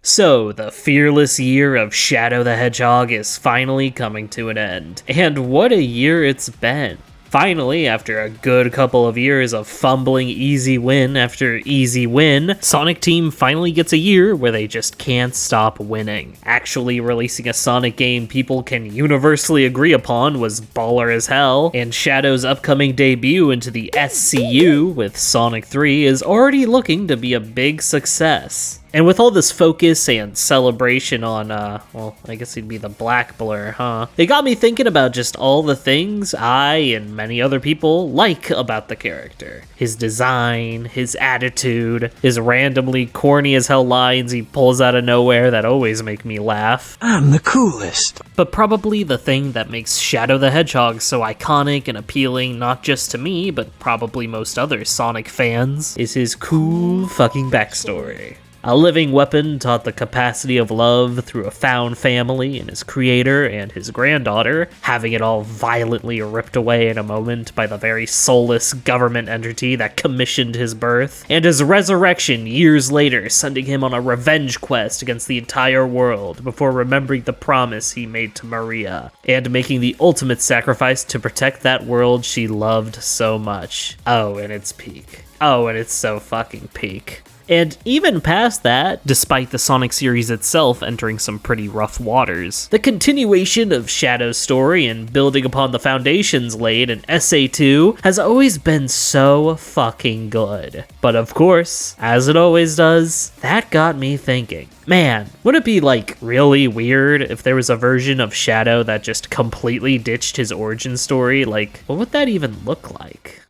So, the fearless year of Shadow the Hedgehog is finally coming to an end. And what a year it's been. Finally, after a good couple of years of fumbling easy win after easy win, Sonic Team finally gets a year where they just can't stop winning. Actually releasing a Sonic game people can universally agree upon was baller as hell, and Shadow's upcoming debut into the SCU with Sonic 3 is already looking to be a big success. And with all this focus and celebration on, well, I guess it'd be the Black Blur, huh? It got me thinking about just all the things I and many other people like about the character. His design, his attitude, his randomly corny as hell lines he pulls out of nowhere that always make me laugh. I'm the coolest. But probably the thing that makes Shadow the Hedgehog so iconic and appealing not just to me, but probably most other Sonic fans, is his cool fucking backstory. A living weapon taught the capacity of love through a found family in his creator and his granddaughter, having it all violently ripped away in a moment by the very soulless government entity that commissioned his birth, and his resurrection years later sending him on a revenge quest against the entire world before remembering the promise he made to Maria, and making the ultimate sacrifice to protect that world she loved so much. Oh, and it's peak. Oh, and it's so fucking peak. And even past that, despite the Sonic series itself entering some pretty rough waters, the continuation of Shadow's story and building upon the foundations laid in SA2 has always been so fucking good. But of course, as it always does, that got me thinking. Man, wouldn't it be like really weird if there was a version of Shadow that just completely ditched his origin story? Like, what would that even look like?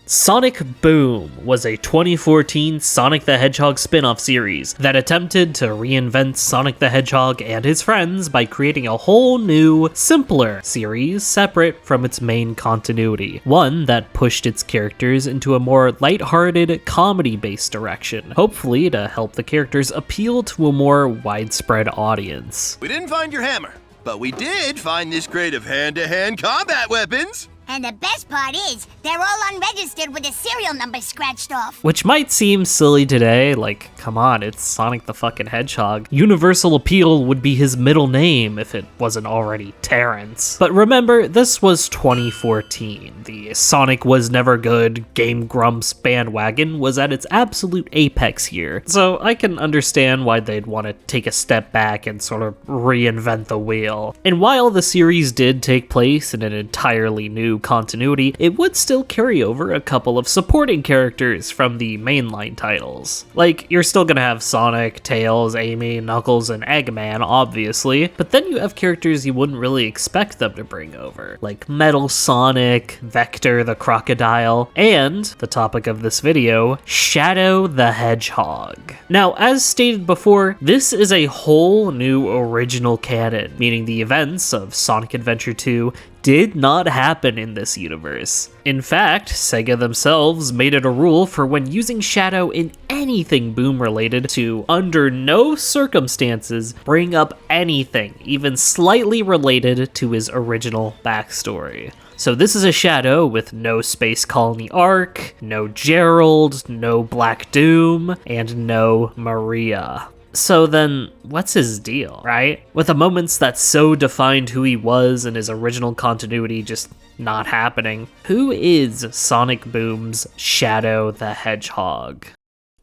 Sonic Boom was a 2014 Sonic the Hedgehog spin-off series that attempted to reinvent Sonic the Hedgehog and his friends by creating a whole new, simpler series separate from its main continuity. One that pushed its characters into a more lighthearted, comedy-based direction, hopefully to help the characters appeal to a more widespread audience. We didn't find your hammer, but we did find this crate of hand-to-hand combat weapons. And the best part is, they're all unregistered with a serial number scratched off. Which might seem silly today, like, come on, it's Sonic the fucking Hedgehog. Universal appeal would be his middle name if it wasn't already Terrence. But remember, this was 2014. The Sonic was never good, Game Grumps bandwagon was at its absolute apex here. So I can understand why they'd want to take a step back and sort of reinvent the wheel. And while the series did take place in an entirely new continuity, it would still carry over a couple of supporting characters from the mainline titles. Like, you're still gonna have Sonic, Tails, Amy, Knuckles, and Eggman, obviously, but then you have characters you wouldn't really expect them to bring over, like Metal Sonic, Vector the Crocodile, and, the topic of this video, Shadow the Hedgehog. Now, as stated before, this is a whole new original canon, meaning the events of Sonic Adventure 2 did not happen in this universe. In fact, Sega themselves made it a rule for when using Shadow in anything Boom related to, under no circumstances, bring up anything even slightly related to his original backstory. So this is a Shadow with no Space Colony arc, no Gerald, no Black Doom, and no Maria. So then, what's his deal, right? With the moments that so defined who he was and his original continuity just not happening, who is Sonic Boom's Shadow the Hedgehog?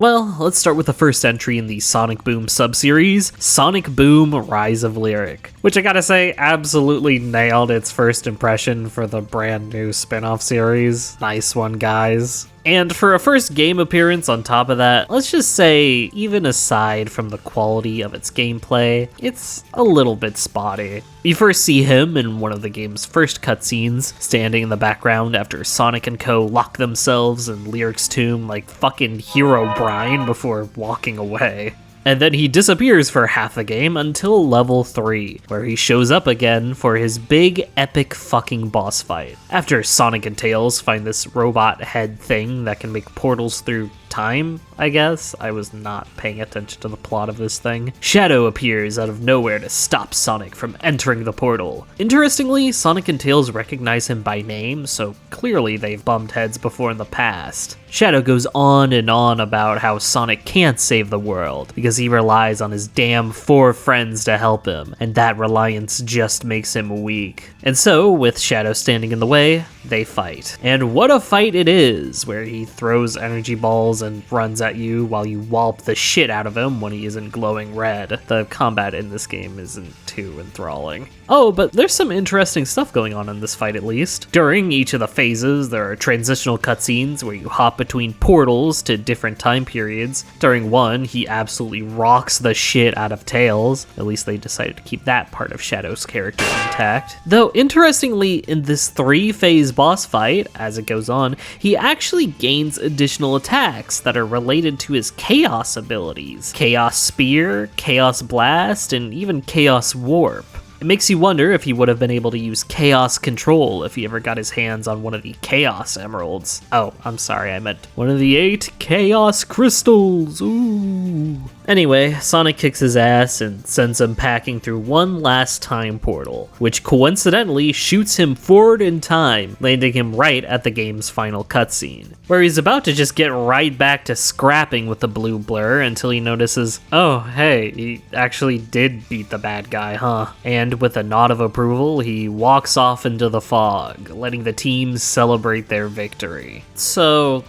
Well, let's start with the first entry in the Sonic Boom subseries, Sonic Boom Rise of Lyric, which I gotta say absolutely nailed its first impression for the brand new spin-off series. Nice one, guys. And for a first game appearance on top of that, let's just say, even aside from the quality of its gameplay, it's a little bit spotty. You first see him in one of the game's first cutscenes, standing in the background after Sonic and Co. lock themselves in Lyric's tomb like fucking Herobrine before walking away. And then he disappears for half the game until level 3, where he shows up again for his big epic fucking boss fight. After Sonic and Tails find this robot head thing that can make portals through time, I guess. I was not paying attention to the plot of this thing. Shadow appears out of nowhere to stop Sonic from entering the portal. Interestingly, Sonic and Tails recognize him by name, so clearly they've bumped heads before in the past. Shadow goes on and on about how Sonic can't save the world because he relies on his damn 4 friends to help him, and that reliance just makes him weak. And so, with Shadow standing in the way, they fight. And what a fight it is, where he throws energy balls and runs at you while you wallop the shit out of him when he isn't glowing red. The combat in this game isn't too enthralling. Oh, but there's some interesting stuff going on in this fight at least. During each of the phases, there are transitional cutscenes where you hop between portals to different time periods. During one, he absolutely rocks the shit out of Tails. At least they decided to keep that part of Shadow's character intact. Though, interestingly, in this 3-phase boss fight, as it goes on, he actually gains additional attacks that are related to his Chaos abilities. Chaos Spear, Chaos Blast, and even Chaos Warp. It makes you wonder if he would have been able to use Chaos Control if he ever got his hands on one of the Chaos Emeralds. Oh, I'm sorry, I meant one of the 8 Chaos Crystals. Ooh. Anyway, Sonic kicks his ass and sends him packing through one last time portal, which coincidentally shoots him forward in time, landing him right at the game's final cutscene, where he's about to just get right back to scrapping with the blue blur until he notices, oh hey, he actually did beat the bad guy, huh? And with a nod of approval, he walks off into the fog, letting the team celebrate their victory. So,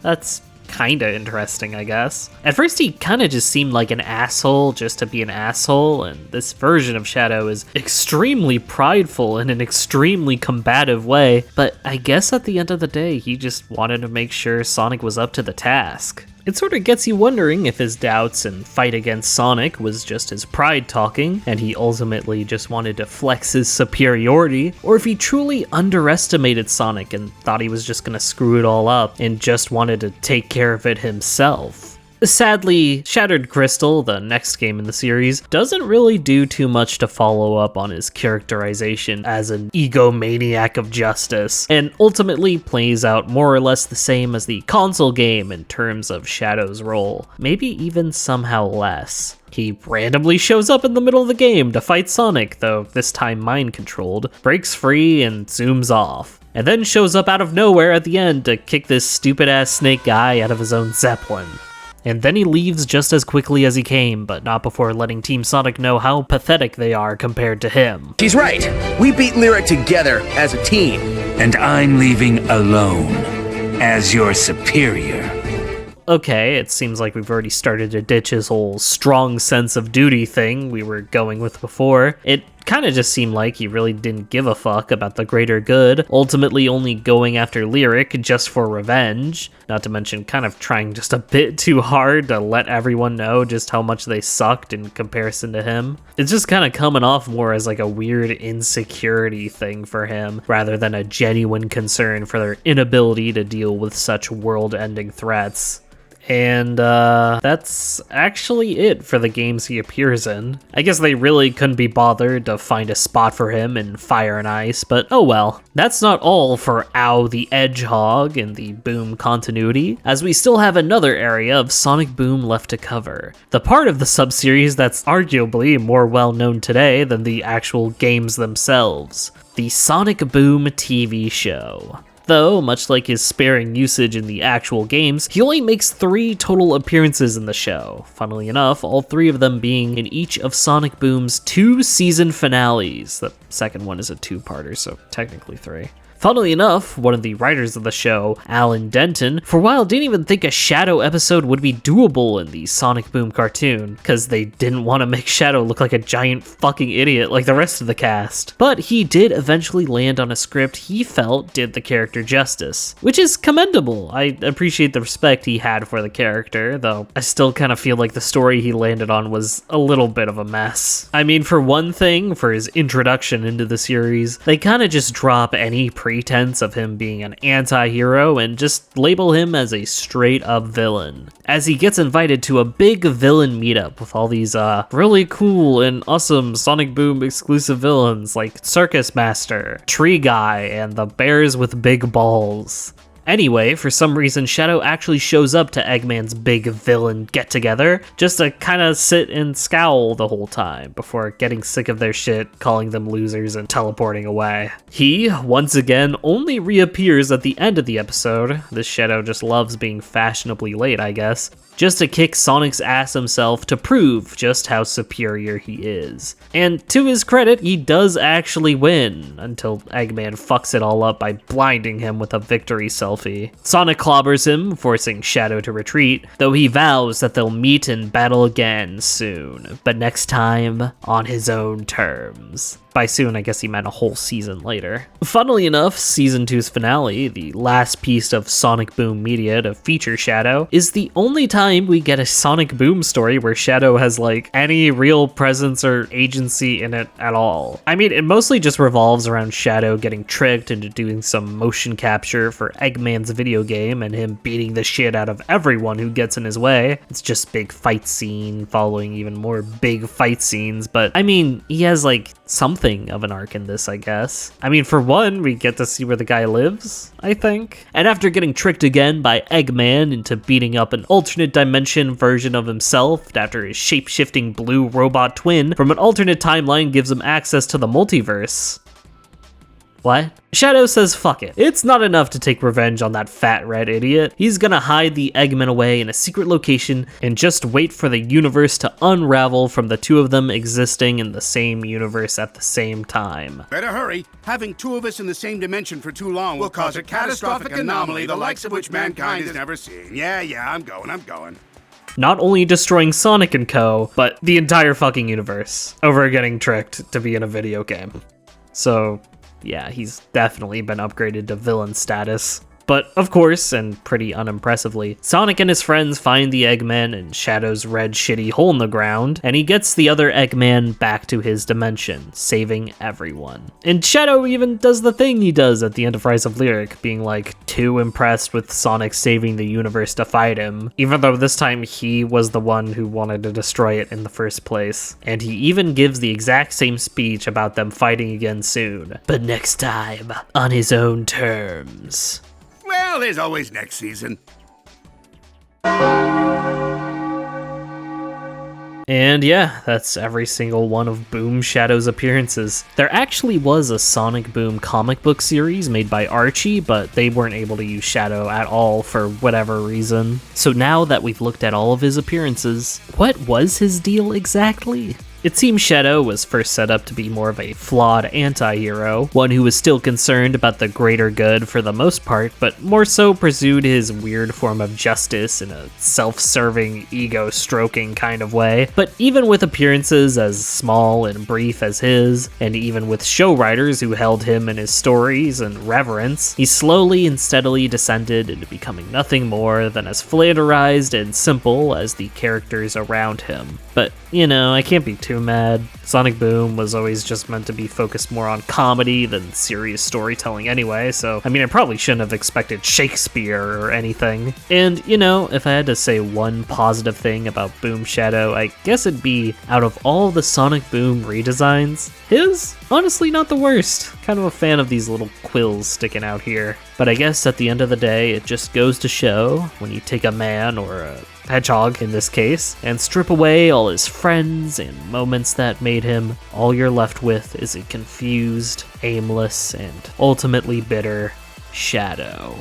that's kinda interesting, I guess. At first he kinda just seemed like an asshole just to be an asshole, and this version of Shadow is extremely prideful in an extremely combative way, but I guess at the end of the day he just wanted to make sure Sonic was up to the task. It sort of gets you wondering if his doubts and fight against Sonic was just his pride talking, and he ultimately just wanted to flex his superiority, or if he truly underestimated Sonic and thought he was just gonna screw it all up and just wanted to take care of it himself. Sadly, Shattered Crystal, the next game in the series, doesn't really do too much to follow up on his characterization as an egomaniac of justice, and ultimately plays out more or less the same as the console game in terms of Shadow's role, maybe even somehow less. He randomly shows up in the middle of the game to fight Sonic, though this time mind-controlled, breaks free and zooms off, and then shows up out of nowhere at the end to kick this stupid-ass snake guy out of his own Zeppelin. And then he leaves just as quickly as he came, but not before letting Team Sonic know how pathetic they are compared to him. She's right. We beat Lyric together as a team. And I'm leaving alone as your superior. Okay, it seems like we've already started to ditch his whole strong sense of duty thing we were going with before. It kind of just seemed like he really didn't give a fuck about the greater good, ultimately only going after Lyric just for revenge, not to mention kind of trying just a bit too hard to let everyone know just how much they sucked in comparison to him. It's just kind of coming off more as like a weird insecurity thing for him, rather than a genuine concern for their inability to deal with such world-ending threats. And that's actually it for the games he appears in. I guess they really couldn't be bothered to find a spot for him in Fire and Ice, but oh well. That's not all for Ow the Hedgehog in the Boom continuity, as we still have another area of Sonic Boom left to cover. The part of the sub-series that's arguably more well known today than the actual games themselves. The Sonic Boom TV show. Though, much like his sparing usage in the actual games, he only makes 3 total appearances in the show, funnily enough, all 3 of them being in each of Sonic Boom's 2 season finales. The second one is a 2-parter, so technically 3. Funnily enough, one of the writers of the show, Alan Denton, for a while didn't even think a Shadow episode would be doable in the Sonic Boom cartoon, because they didn't want to make Shadow look like a giant fucking idiot like the rest of the cast. But he did eventually land on a script he felt did the character justice, which is commendable. I appreciate the respect he had for the character, though I still kind of feel like the story he landed on was a little bit of a mess. I mean, for one thing, for his introduction into the series, they kind of just drop any pretense of him being an anti-hero and just label him as a straight-up villain, as he gets invited to a big villain meetup with all these really cool and awesome Sonic Boom exclusive villains like Circus Master, Tree Guy, and the Bears with Big Balls. Anyway, for some reason, Shadow actually shows up to Eggman's big villain get-together just to kind of sit and scowl the whole time before getting sick of their shit, calling them losers, and teleporting away. He, once again, only reappears at the end of the episode. This Shadow just loves being fashionably late, I guess, just to kick Sonic's ass himself to prove just how superior he is. And to his credit, he does actually win, until Eggman fucks it all up by blinding him with a victory selfie. Sonic clobbers him, forcing Shadow to retreat, though he vows that they'll meet and battle again soon, but next time on his own terms. By soon, I guess he meant a whole season later. Funnily enough, Season 2's finale, the last piece of Sonic Boom media to feature Shadow, is the only time we get a Sonic Boom story where Shadow has, like, any real presence or agency in it at all. I mean, it mostly just revolves around Shadow getting tricked into doing some motion capture for Eggman's video game and him beating the shit out of everyone who gets in his way. It's just big fight scene following even more big fight scenes, but I mean, he has, like, something of an arc in this, I guess. I mean, for one, we get to see where the guy lives, I think. And after getting tricked again by Eggman into beating up an alternate dimension version of himself after his shape-shifting blue robot twin from an alternate timeline gives him access to the multiverse. What? Shadow says fuck it. It's not enough to take revenge on that fat red idiot. He's gonna hide the Eggman away in a secret location and just wait for the universe to unravel from the two of them existing in the same universe at the same time. Better hurry. Having two of us in the same dimension for too long will cause a catastrophic anomaly the likes of which mankind has never seen. Yeah, I'm going. Not only destroying Sonic and Co., but the entire fucking universe over getting tricked to be in a video game. So yeah, he's definitely been upgraded to villain status. But of course, and pretty unimpressively, Sonic and his friends find the Eggman in Shadow's red shitty hole in the ground, and he gets the other Eggman back to his dimension, saving everyone. And Shadow even does the thing he does at the end of Rise of Lyric, being like too impressed with Sonic saving the universe to fight him, even though this time he was the one who wanted to destroy it in the first place. And he even gives the exact same speech about them fighting again soon, but next time on his own terms. Well, there's always next season. And yeah, that's every single one of Boom Shadow's appearances. There actually was a Sonic Boom comic book series made by Archie, but they weren't able to use Shadow at all for whatever reason. So now that we've looked at all of his appearances, what was his deal exactly? It seems Shadow was first set up to be more of a flawed anti-hero, one who was still concerned about the greater good for the most part, but more so pursued his weird form of justice in a self-serving, ego-stroking kind of way. But even with appearances as small and brief as his, and even with show writers who held him and his stories in reverence, he slowly and steadily descended into becoming nothing more than as flanderized and simple as the characters around him. But, you know, I can't be too mad. Sonic Boom was always just meant to be focused more on comedy than serious storytelling anyway, so I mean, I probably shouldn't have expected Shakespeare or anything. And, you know, if I had to say one positive thing about Boom Shadow, I guess it'd be, out of all the Sonic Boom redesigns, his, honestly, not the worst. Kind of a fan of these little quills sticking out here. But I guess at the end of the day, it just goes to show, when you take a man, or a hedgehog in this case, and strip away all his friends and moments that made him, all you're left with is a confused, aimless, and ultimately bitter Shadow.